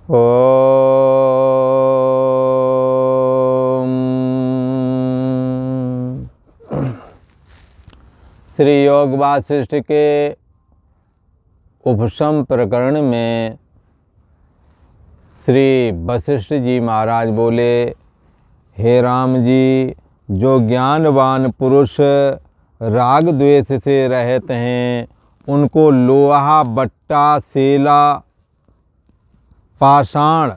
ओम। श्री योग वासिष्ठ के उपशम प्रकरण में श्री वशिष्ठ जी महाराज बोले, हे राम जी, जो ज्ञानवान पुरुष राग द्वेष से रहित हैं, उनको लोहा, बट्टा, सेला, पाषाण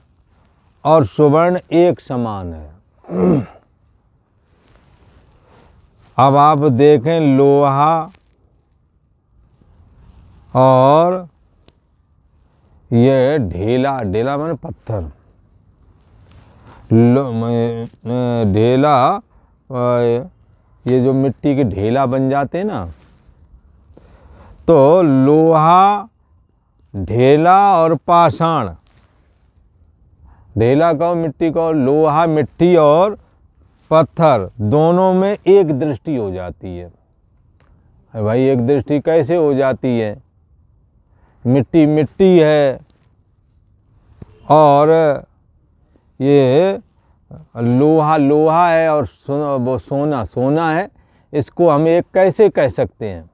और सुवर्ण एक समान है। अब आप देखें, लोहा और ये ढेला, ढेला माने पत्थर, ढेला, ये जो मिट्टी के ढेला बन जाते हैं ना, तो लोहा, ढेला और पाषाण, ढेला का मिट्टी का, लोहा, मिट्टी और पत्थर, दोनों में एक दृष्टि हो जाती है। भाई एक दृष्टि कैसे हो जाती है? मिट्टी मिट्टी है और ये लोहा लोहा है और वो सोना सोना है। इसको हम एक कैसे कह सकते हैं?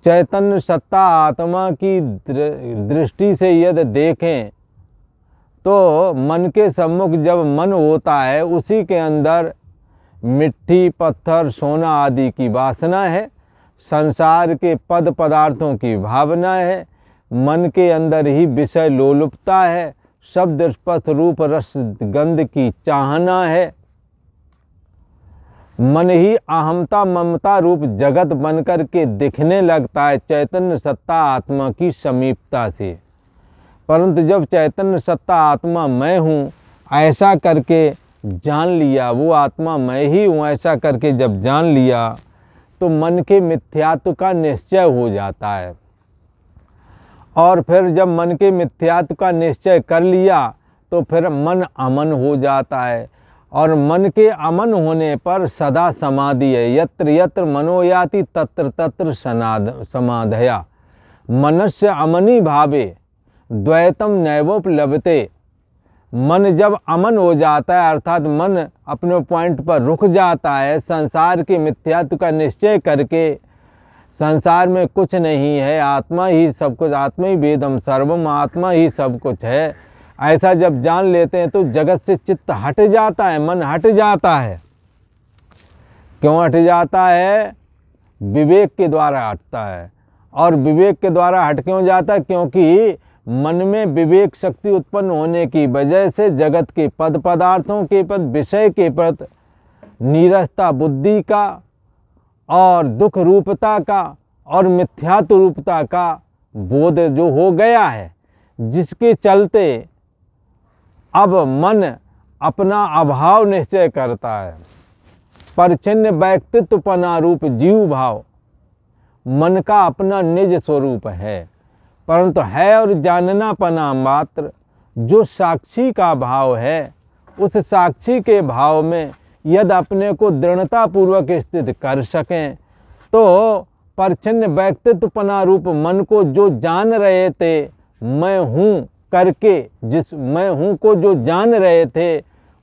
चैतन्य सत्ता आत्मा की दृष्टि से यदि देखें तो मन के सम्मुख जब मन होता है, उसी के अंदर मिट्टी, पत्थर, सोना आदि की वासना है, संसार के पद पदार्थों की भावना है, मन के अंदर ही विषय लोलुपता है, शब्द स्पर्श रूप रस गंध की चाहना है। मन ही अहमता ममता रूप जगत बनकर के दिखने लगता है चैतन्य सत्ता आत्मा की समीपता से। परंतु जब चैतन्य सत्ता आत्मा मैं हूँ ऐसा करके जान लिया, वो आत्मा मैं ही हूँ ऐसा करके जब जान लिया, तो मन के मिथ्यात्व का निश्चय हो जाता है। और फिर जब मन के मिथ्यात्व का निश्चय कर लिया तो फिर मन अमन हो जाता है। और मन के अमन होने पर सदा समाधि है। यत्र यत्र मनोयाति तत्र तत्र समाधया। मनस्य अमनी भावे द्वैतम नैवोपलभते। मन जब अमन हो जाता है, अर्थात मन अपने पॉइंट पर रुक जाता है, संसार के मिथ्यात्व का निश्चय करके, संसार में कुछ नहीं है, आत्मा ही सब कुछ, आत्मा ही वेदम सर्वम, आत्मा ही सब कुछ है, ऐसा जब जान लेते हैं तो जगत से चित्त हट जाता है, मन हट जाता है। क्यों हट जाता है? विवेक के द्वारा हटता है। और विवेक के द्वारा हट क्यों जाता है? क्योंकि मन में विवेक शक्ति उत्पन्न होने की वजह से जगत के पद पदार्थों के प्रति, विषय के प्रति नीरसता बुद्धि का और दुख रूपता का और मिथ्यात्व रूपता का बोध जो हो गया है, जिसके चलते अब मन अपना अभाव निश्चय करता है। परिच्छिन्न व्यक्तित्वपना रूप जीव भाव मन का अपना निज स्वरूप है, परंतु है और जानना पना मात्र। जो साक्षी का भाव है, उस साक्षी के भाव में यदि अपने को दृढ़ता पूर्वक स्थित कर सकें तो परिच्छिन्न व्यक्तित्वपना रूप मन को जो जान रहे थे मैं हूँ करके, जिस मैं हूँ को जो जान रहे थे,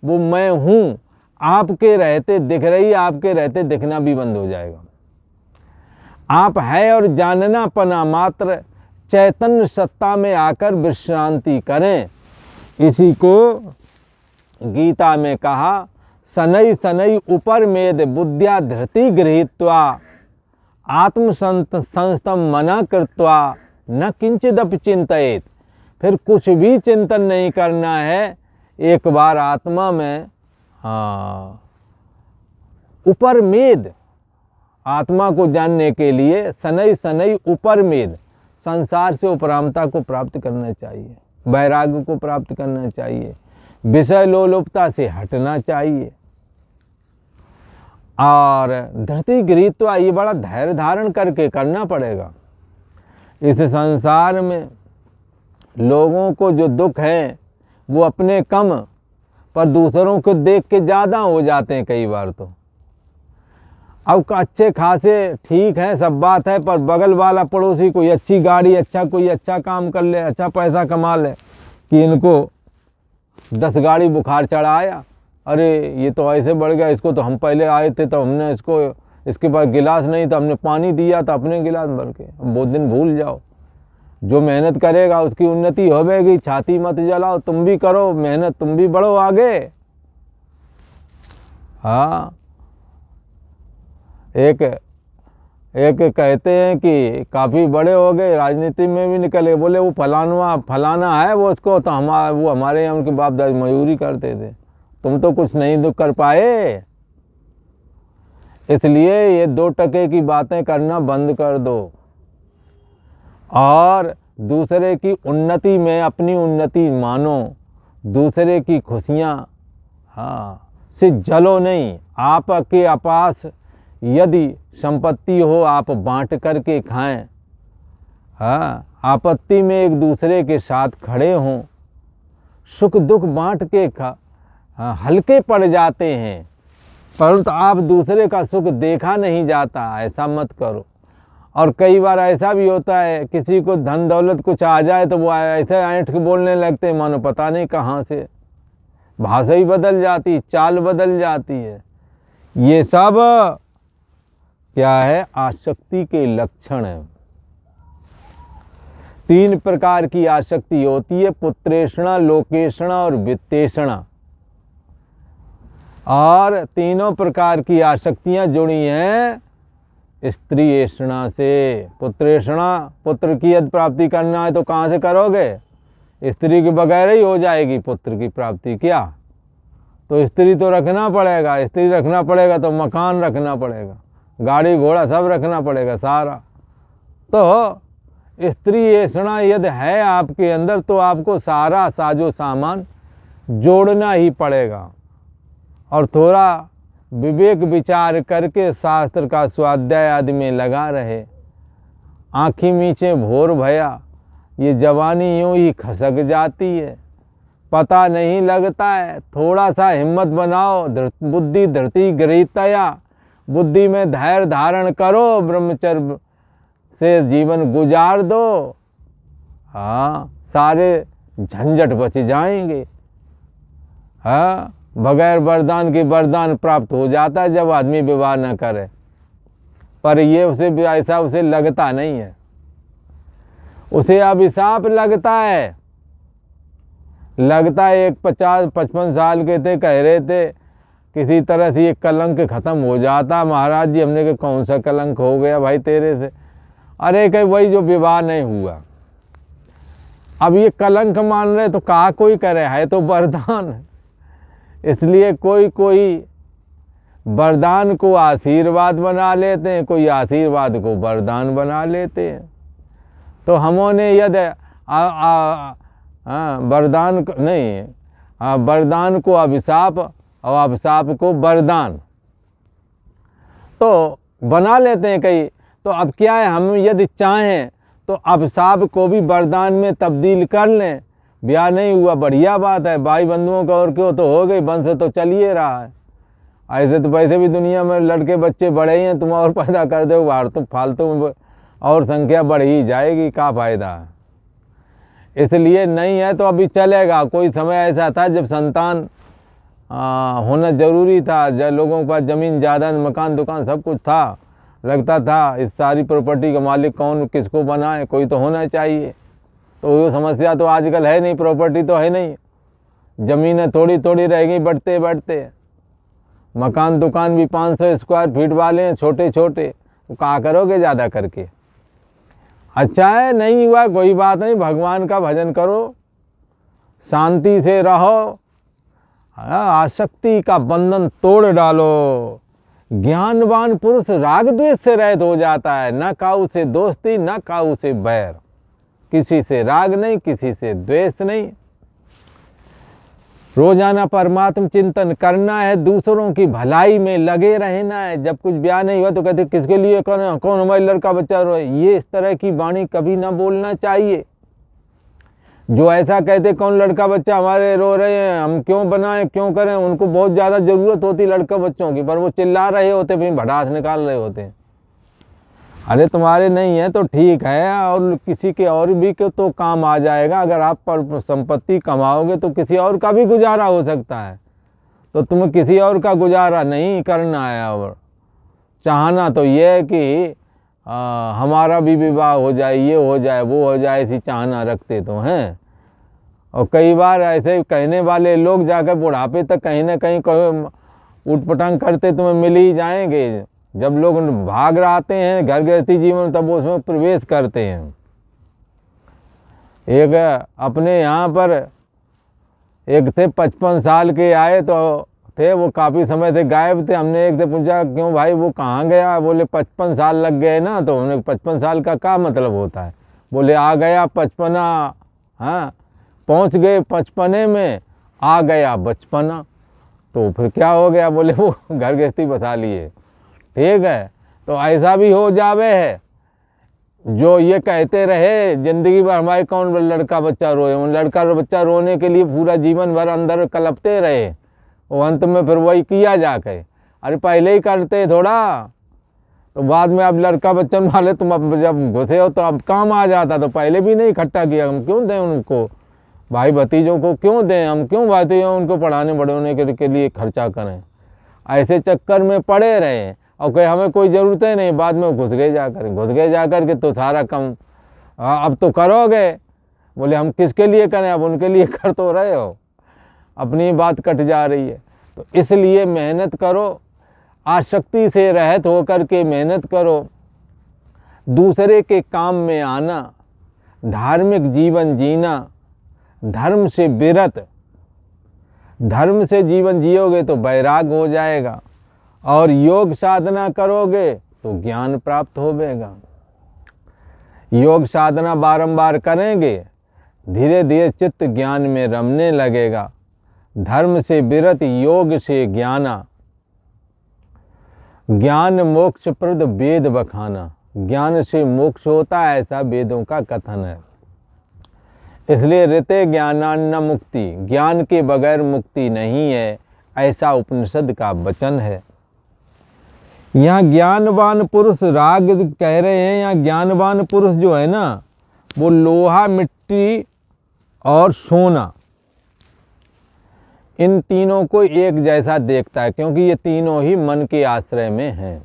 वो मैं हूँ आपके रहते दिख रही, आपके रहते दिखना भी बंद हो जाएगा। आप है और जानना पना मात्र चैतन्य सत्ता में आकर विश्रांति करें। इसी को गीता में कहा, शनै शनै उपरमेद बुद्ध्या धृति गृहीत्वा आत्मसंस्थम मना कृत्वा न किंचिदपि चिंतयेत। फिर कुछ भी चिंतन नहीं करना है, एक बार आत्मा में उपरमेद, आत्मा को जानने के लिए शनै शनै उपरमेद, संसार से उपरामता को प्राप्त करना चाहिए, वैराग्य को प्राप्त करना चाहिए, विषय लोलुपता से हटना चाहिए। और धृति गृहीत्वा, ये बड़ा धैर्य धारण करके करना पड़ेगा। इस संसार में लोगों को जो दुख है वो अपने कम, पर दूसरों को देख के ज़्यादा हो जाते हैं कई बार। तो अब अच्छे खासे ठीक है, सब बात है, पर बगल वाला पड़ोसी कोई अच्छी गाड़ी, अच्छा कोई अच्छा काम कर ले, अच्छा पैसा कमा ले, कि इनको 10 गाड़ी बुखार चढ़ाया, अरे ये तो ऐसे बढ़ गया, इसको तो हम पहले आए थे तो हमने इसको, इसके पास गिलास नहीं था, हमने पानी दिया था अपने गिलास भर के। अब वो दिन भूल जाओ। जो मेहनत करेगा उसकी उन्नति होगी। छाती मत जलाओ, तुम भी करो मेहनत, तुम भी बढ़ो आगे। हाँ, एक कहते हैं कि काफ़ी बड़े हो गए, राजनीति में भी निकले, बोले वो फलाना है वो, उसको तो वो हमारे यहाँ उनके बाप दादा मजदूरी करते थे, तुम तो कुछ नहीं कर पाए। इसलिए ये 2 टके की बातें करना बंद कर दो और दूसरे की उन्नति में अपनी उन्नति मानो, दूसरे की खुशियाँ से जलो नहीं। आपके पास यदि संपत्ति हो आप बांट करके खाएं। आपत्ति में एक दूसरे के साथ खड़े हों, सुख दुख बांट के हल्के पड़ जाते हैं, परंतु आप दूसरे का सुख देखा नहीं जाता, ऐसा मत करो। और कई बार ऐसा भी होता है, किसी को धन दौलत कुछ आ जाए तो वो ऐसे ऐंठ के बोलने लगते हैं मानो पता नहीं कहाँ से, भाषा ही बदल जाती, चाल बदल जाती है। ये सब क्या है? आसक्ति के लक्षण है। 3 प्रकार की आसक्ति होती है, पुत्रेषणा, लोकेषणा और वित्तेषणा। और तीनों प्रकार की आसक्तियां जुड़ी हैं स्त्री ऐषणा से। पुत्रेषणा, पुत्र की यदि प्राप्ति करना है तो कहाँ से करोगे? स्त्री के बगैर ही हो जाएगी पुत्र की प्राप्ति क्या? तो स्त्री तो रखना पड़ेगा, स्त्री रखना पड़ेगा तो मकान रखना पड़ेगा, गाड़ी घोड़ा सब रखना पड़ेगा सारा। तो स्त्री ऐषणा यदि है आपके अंदर तो आपको सारा साजो सामान जोड़ना ही पड़ेगा और थोड़ा विवेक विचार करके शास्त्र का स्वाध्याय आदि में लगा रहे। आँखी मीचे भोर भया, ये जवानी यूं ही खसक जाती है, पता नहीं लगता है। थोड़ा सा हिम्मत बनाओ, बुद्धि धरती गृहीतया, बुद्धि में धैर्य धारण करो, ब्रह्मचर्य से जीवन गुजार दो। हाँ, सारे झंझट बच जाएंगे। हाँ, बगैर वरदान के वरदान प्राप्त हो जाता है जब आदमी विवाह न करे, पर ये उसे ऐसा उसे लगता नहीं है, उसे अभिशाप लगता है। एक 50-55 साल के थे, कह रहे थे किसी तरह से ये कलंक खत्म हो जाता। महाराज जी, हमने कहा कौन सा कलंक हो गया भाई तेरे से? अरे कहीं वही जो विवाह नहीं हुआ। अब ये कलंक मान रहे तो कहा कोई करे, है तो वरदान। इसलिए कोई वरदान को आशीर्वाद बना लेते हैं, कोई आशीर्वाद को वरदान बना लेते हैं। तो हमने यदि वरदान नहीं, वरदान को अभिशाप और अभिशाप को वरदान तो बना लेते हैं कई। तो अब क्या है, हम यदि चाहें तो अभिशाप को भी वरदान में तब्दील कर लें। ब्याह नहीं हुआ, बढ़िया बात है, भाई बंधुओं का और क्यों तो हो गई, वंश तो चल ही रहा है। ऐसे तो वैसे भी दुनिया में लड़के बच्चे बड़े ही हैं, तुम और पैदा कर दो बाहर तो फालतू और संख्या बढ़ ही जाएगी, क्या फ़ायदा है। इसलिए नहीं है तो अभी चलेगा। कोई समय ऐसा था जब संतान होना ज़रूरी था, जब लोगों के पास ज़मीन ज़्यादा, मकान दुकान सब कुछ था, लगता था इस सारी प्रॉपर्टी का मालिक कौन किसको बनाए, कोई तो होना चाहिए। तो वो समस्या तो आजकल है नहीं, प्रॉपर्टी तो है नहीं, ज़मीनें थोड़ी थोड़ी रह गई बढ़ते बढ़ते। मकान दुकान भी 500 स्क्वायर फीट वाले हैं, छोटे छोटे, तो क्या करोगे ज़्यादा करके? अच्छा है, नहीं हुआ कोई बात नहीं, भगवान का भजन करो, शांति से रहो, आसक्ति का बंधन तोड़ डालो। ज्ञानवान पुरुष राग द्वेष से रहित हो जाता है, न काऊ से दोस्ती न काऊ से बैर, किसी से राग नहीं, किसी से द्वेष नहीं। रोजाना परमात्मा चिंतन करना है, दूसरों की भलाई में लगे रहना है। जब कुछ ब्याह नहीं हुआ तो कहते किसके लिए कौन हमारे लड़का बच्चा रो, ये इस तरह की वाणी कभी ना बोलना चाहिए। जो ऐसा कहते कौन लड़का बच्चा हमारे रो रहे हैं, हम क्यों बनाएं क्यों करें, उनको बहुत ज़्यादा ज़रूरत होती लड़का बच्चों की, पर वो चिल्ला रहे होते, फिर भड़ास निकाल रहे होते हैं। अरे तुम्हारे नहीं है तो ठीक है, और किसी के और भी के तो काम आ जाएगा। अगर आप पर संपत्ति कमाओगे तो किसी और का भी गुजारा हो सकता है। तो तुम्हें किसी और का गुजारा नहीं करना है, और चाहना तो ये है कि हमारा भी विवाह हो जाए, ये हो जाए, वो हो जाए, ऐसी चाहना रखते तो हैं। और कई बार ऐसे कहने वाले लोग जाकर बुढ़ापे तक कहीं ना कहीं उटपटांग करते तुम्हें मिल ही जाएंगे। जब लोग भाग रहते हैं घर गृहस्थी जीवन, तब उसमें प्रवेश करते हैं। एक अपने यहाँ पर एक थे 55 साल के आए तो थे, वो काफ़ी समय से गायब थे। हमने एक से पूछा क्यों भाई वो कहाँ गया? बोले 55 साल लग गए ना। तो हमने 55 साल का क्या मतलब होता है? बोले आ गया 55, हाँ पहुँच गए 55 में, आ गया बचपना। तो फिर क्या हो गया? बोले वो घर गृहस्थी बसा लिए। ठीक है, तो ऐसा भी हो जावे है जो ये कहते रहे ज़िंदगी भर हमारे कौन लड़का बच्चा रोए। उन लड़का बच्चा रोने के लिए पूरा जीवन भर अंदर कलपते रहे, वो अंत में फिर वही किया जाके। अरे पहले ही करते थोड़ा, तो बाद में अब लड़का बच्चन वाले तुम अब जब घुसे हो तो अब काम आ जाता। तो पहले भी नहीं इकट्ठा किया, हम क्यों दें उनको? भाई भतीजों को क्यों दें? हम क्यों भतीजों उनको पढ़ाने बढ़ाने के लिए खर्चा करें? ऐसे चक्कर में पड़े रहे और कहीं हमें कोई ज़रूरत ही नहीं। बाद में घुस गए जाकर के तो सारा कम अब तो करोगे। बोले हम किसके लिए करें? अब उनके लिए कर तो रहे हो, अपनी बात कट जा रही है। तो इसलिए मेहनत करो, आसक्ति से रहित होकर के मेहनत करो, दूसरे के काम में आना, धार्मिक जीवन जीना, धर्म से विरत। धर्म से जीवन जियोगे तो वैराग हो जाएगा, और योग साधना करोगे तो ज्ञान प्राप्त होगा। योग साधना बारंबार करेंगे, धीरे धीरे चित्त ज्ञान में रमने लगेगा। धर्म से विरत योग से ज्ञाना, ज्ञान मोक्ष प्रद वेद बखाना। ज्ञान से मोक्ष होता है, ऐसा वेदों का कथन है। इसलिए ऋते ज्ञानान्न मुक्ति, ज्ञान के बगैर मुक्ति नहीं है, ऐसा उपनिषद का वचन है। यहाँ ज्ञानवान पुरुष राग कह रहे हैं। यहाँ ज्ञानवान पुरुष जो है ना, वो लोहा, मिट्टी और सोना, इन तीनों को एक जैसा देखता है, क्योंकि ये तीनों ही मन के आश्रय में हैं।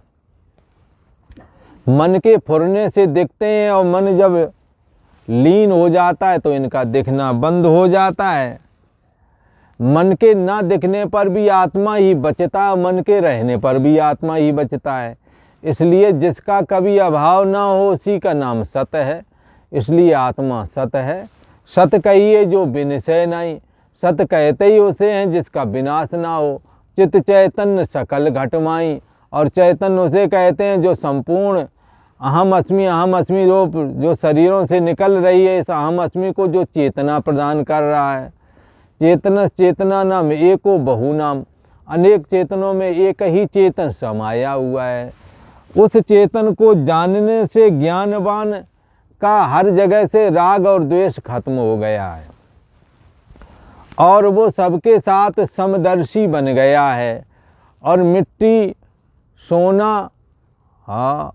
मन के फुरने से दिखते हैं, और मन जब लीन हो जाता है तो इनका दिखना बंद हो जाता है। मन के ना दिखने पर भी आत्मा ही बचता है, मन के रहने पर भी आत्मा ही बचता है। इसलिए जिसका कभी अभाव ना हो उसी का नाम सत है। इसलिए आत्मा सत है। सत कहिए जो विनिशय नहीं, सत कहते ही उसे हैं जिसका विनाश ना हो। चित्त चैतन्य सकल घटमाई, और चैतन्य उसे कहते हैं जो संपूर्ण अहम अस्मि रूप जो शरीरों से निकल रही है, इस अहम अस्मि को जो चेतना प्रदान कर रहा है। चेतना नाम एको बहु नाम, अनेक चेतनों में एक ही चेतन समाया हुआ है। उस चेतन को जानने से ज्ञानवान का हर जगह से राग और द्वेष खत्म हो गया है, और वो सबके साथ समदर्शी बन गया है। और मिट्टी, सोना, हाँ,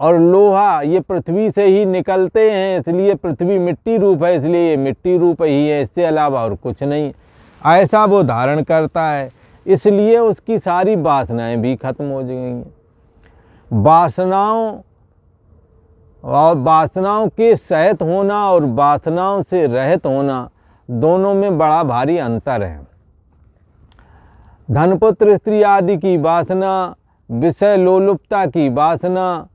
और लोहा ये पृथ्वी से ही निकलते हैं, इसलिए पृथ्वी मिट्टी रूप है, इसलिए ये मिट्टी रूप ही है, इससे अलावा और कुछ नहीं। ऐसा वो धारण करता है, इसलिए उसकी सारी वासनाएं भी खत्म हो गई। वासनाओं के सहित होना और वासनाओं से रहित होना, दोनों में बड़ा भारी अंतर है। धनपुत्र स्त्री आदि की वासना, विषय लोलुपता की वासना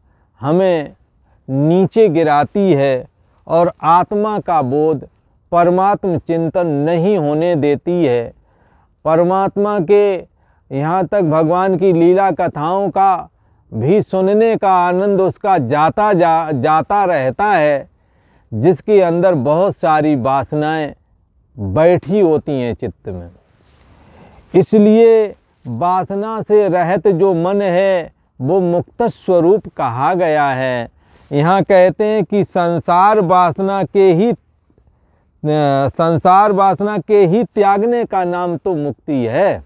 हमें नीचे गिराती है, और आत्मा का बोध, परमात्म चिंतन नहीं होने देती है। परमात्मा के यहाँ तक भगवान की लीला कथाओं का भी सुनने का आनंद उसका जाता रहता है, जिसके अंदर बहुत सारी वासनाएं बैठी होती हैं चित्त में। इसलिए वासना से रहित जो मन है वो मुक्त स्वरूप कहा गया है। यहाँ कहते हैं कि संसार वासना के ही त्यागने का नाम तो मुक्ति है।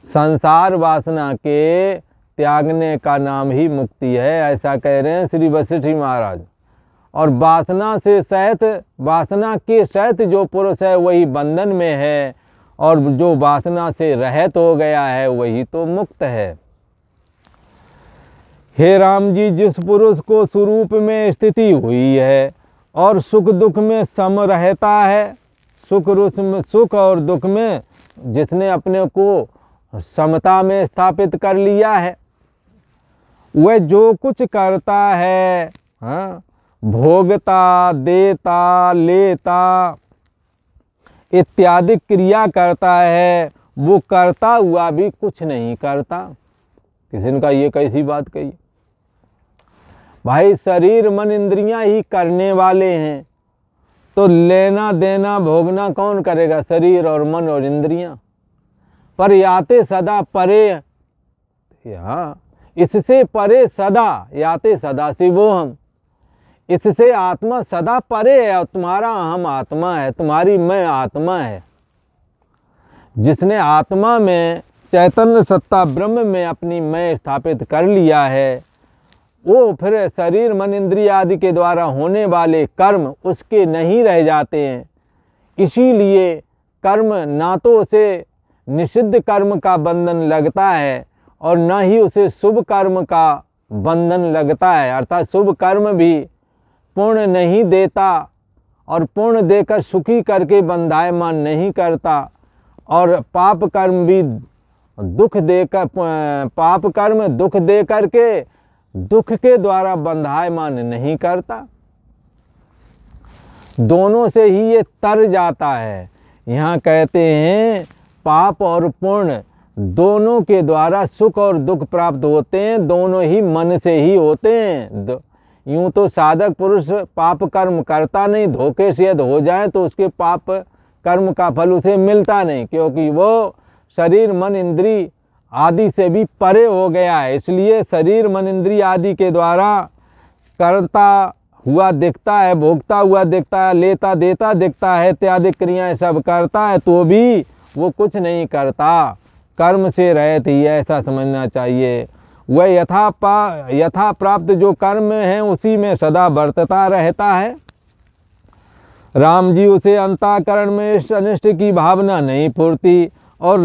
संसार वासना के त्यागने का नाम ही मुक्ति है, ऐसा कह रहे हैं श्री वशिष्ठ जी महाराज। और वासना से सहित, वासना के सहित जो पुरुष है वही बंधन में है, और जो वासना से रहित हो गया है वही तो मुक्त है। हे राम जी, जिस पुरुष को स्वरूप में स्थिति हुई है और सुख दुख में सम रहता है, सुख और दुख में जिसने अपने को समता में स्थापित कर लिया है, वह जो कुछ करता है, हाँ, भोगता, देता, लेता इत्यादि क्रिया करता है, वो करता हुआ भी कुछ नहीं करता। किसी ने कहा ये कैसी बात कही? भाई शरीर मन इंद्रियां ही करने वाले हैं, तो लेना देना भोगना कौन करेगा? शरीर और मन और इंद्रियां। पर याते सदा परे, हाँ, इससे परे सदा, याते सदा से वो हम, इससे आत्मा सदा परे है। और तुम्हारा अहम आत्मा है, तुम्हारी मैं आत्मा है। जिसने आत्मा में चैतन्य सत्ता ब्रह्म में अपनी मैं स्थापित कर लिया है, वो फिर शरीर मन इंद्रिय आदि के द्वारा होने वाले कर्म उसके नहीं रह जाते हैं। इसीलिए कर्म ना तो उसे निषिद्ध कर्म का बंधन लगता है और न ही उसे शुभ कर्म का बंधन लगता है। अर्थात शुभ कर्म भी पुण्य नहीं देता और पुण्य देकर सुखी करके बंधायमान नहीं करता, और पाप कर्म भी दुख देकर, पाप कर्म दुख दे करके दुख के द्वारा बंधायमान नहीं करता। दोनों से ही ये तर जाता है। यहाँ कहते हैं पाप और पुण्य दोनों के द्वारा सुख और दुख प्राप्त होते हैं, दोनों ही मन से ही होते हैं। यूं तो साधक पुरुष पाप कर्म करता नहीं, धोखे से यदि हो जाए तो उसके पाप कर्म का फल उसे मिलता नहीं, क्योंकि वो शरीर मन इंद्री आदि से भी परे हो गया है। इसलिए शरीर मन इंद्री आदि के द्वारा करता हुआ दिखता है, भोगता हुआ दिखता है, लेता देता दिखता है, इत्यादि क्रियाएं सब करता है, तो भी वो कुछ नहीं करता, कर्म से रहित ही है, ऐसा समझना चाहिए। वह यथा प्राप्त जो कर्म है उसी में सदा बरतता रहता है। राम जी, उसे अंतःकरण में इष्ट अनिष्ट की भावना नहीं फूरती और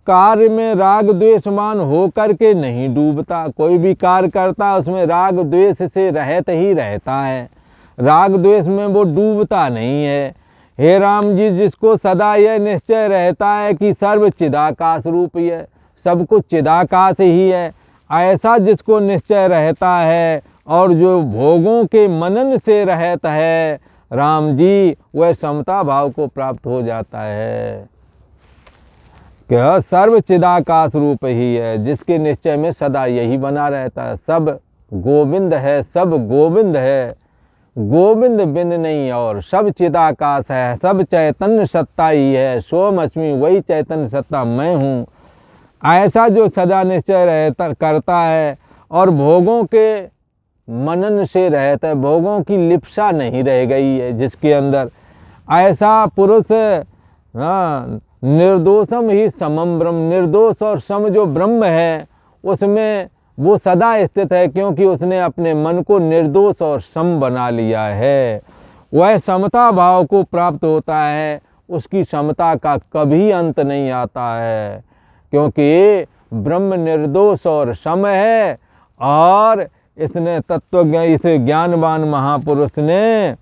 कार्य में राग द्वेषमान होकर के नहीं डूबता। कोई भी कार्य करता उसमें राग द्वेष से रहित ही रहता है, राग द्वेष में वो डूबता नहीं है। हे राम जी, जिसको सदा यह निश्चय रहता है कि सर्व चिदाकाश रूप है, सब कुछ चिदाकाश ही है, ऐसा जिसको निश्चय रहता है और जो भोगों के मनन से रहता है, राम जी, वह समता भाव को प्राप्त हो जाता है। क्या सर्व चिदाकाश रूप ही है, जिसके निश्चय में सदा यही बना रहता है। सब गोविंद है, सब गोविंद है, गोविंद बिन नहीं और, सब चिदाकाश है, सब चैतन्य सत्ता ही है, सोम अस्मि, वही चैतन्य सत्ता मैं हूँ, ऐसा जो सदा निश्चय रहता करता है और भोगों के मनन से रहता है, भोगों की लिप्सा नहीं रह गई है जिसके अंदर, ऐसा पुरुष, हाँ, निर्दोषम ही समम ब्रह्म, निर्दोष और सम जो ब्रह्म है उसमें वो सदा स्थित है, क्योंकि उसने अपने मन को निर्दोष और सम बना लिया है। वह समता भाव को प्राप्त होता है, उसकी समता का कभी अंत नहीं आता है, क्योंकि ब्रह्म निर्दोष और सम है। और इसने इस ज्ञानवान महापुरुष ने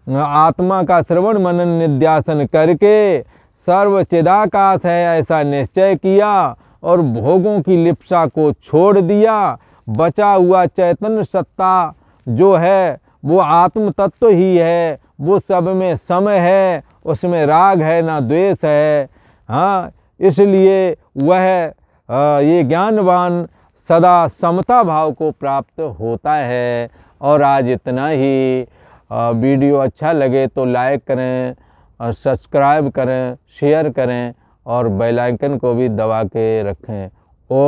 आत्मा का श्रवण मनन निध्यासन करके सर्व चिदाकाश है ऐसा निश्चय किया और भोगों की लिप्सा को छोड़ दिया। बचा हुआ चैतन्य सत्ता जो है वो आत्म तत्व ही है, वो सब में सम है, उसमें राग है ना द्वेष है। हाँ, इसलिए वह ये ज्ञानवान सदा समता भाव को प्राप्त होता है। और आज इतना ही। वीडियो अच्छा लगे तो लाइक करें और सब्सक्राइब करें, शेयर करें और बेल आइकन को भी दबा के रखें। ओम।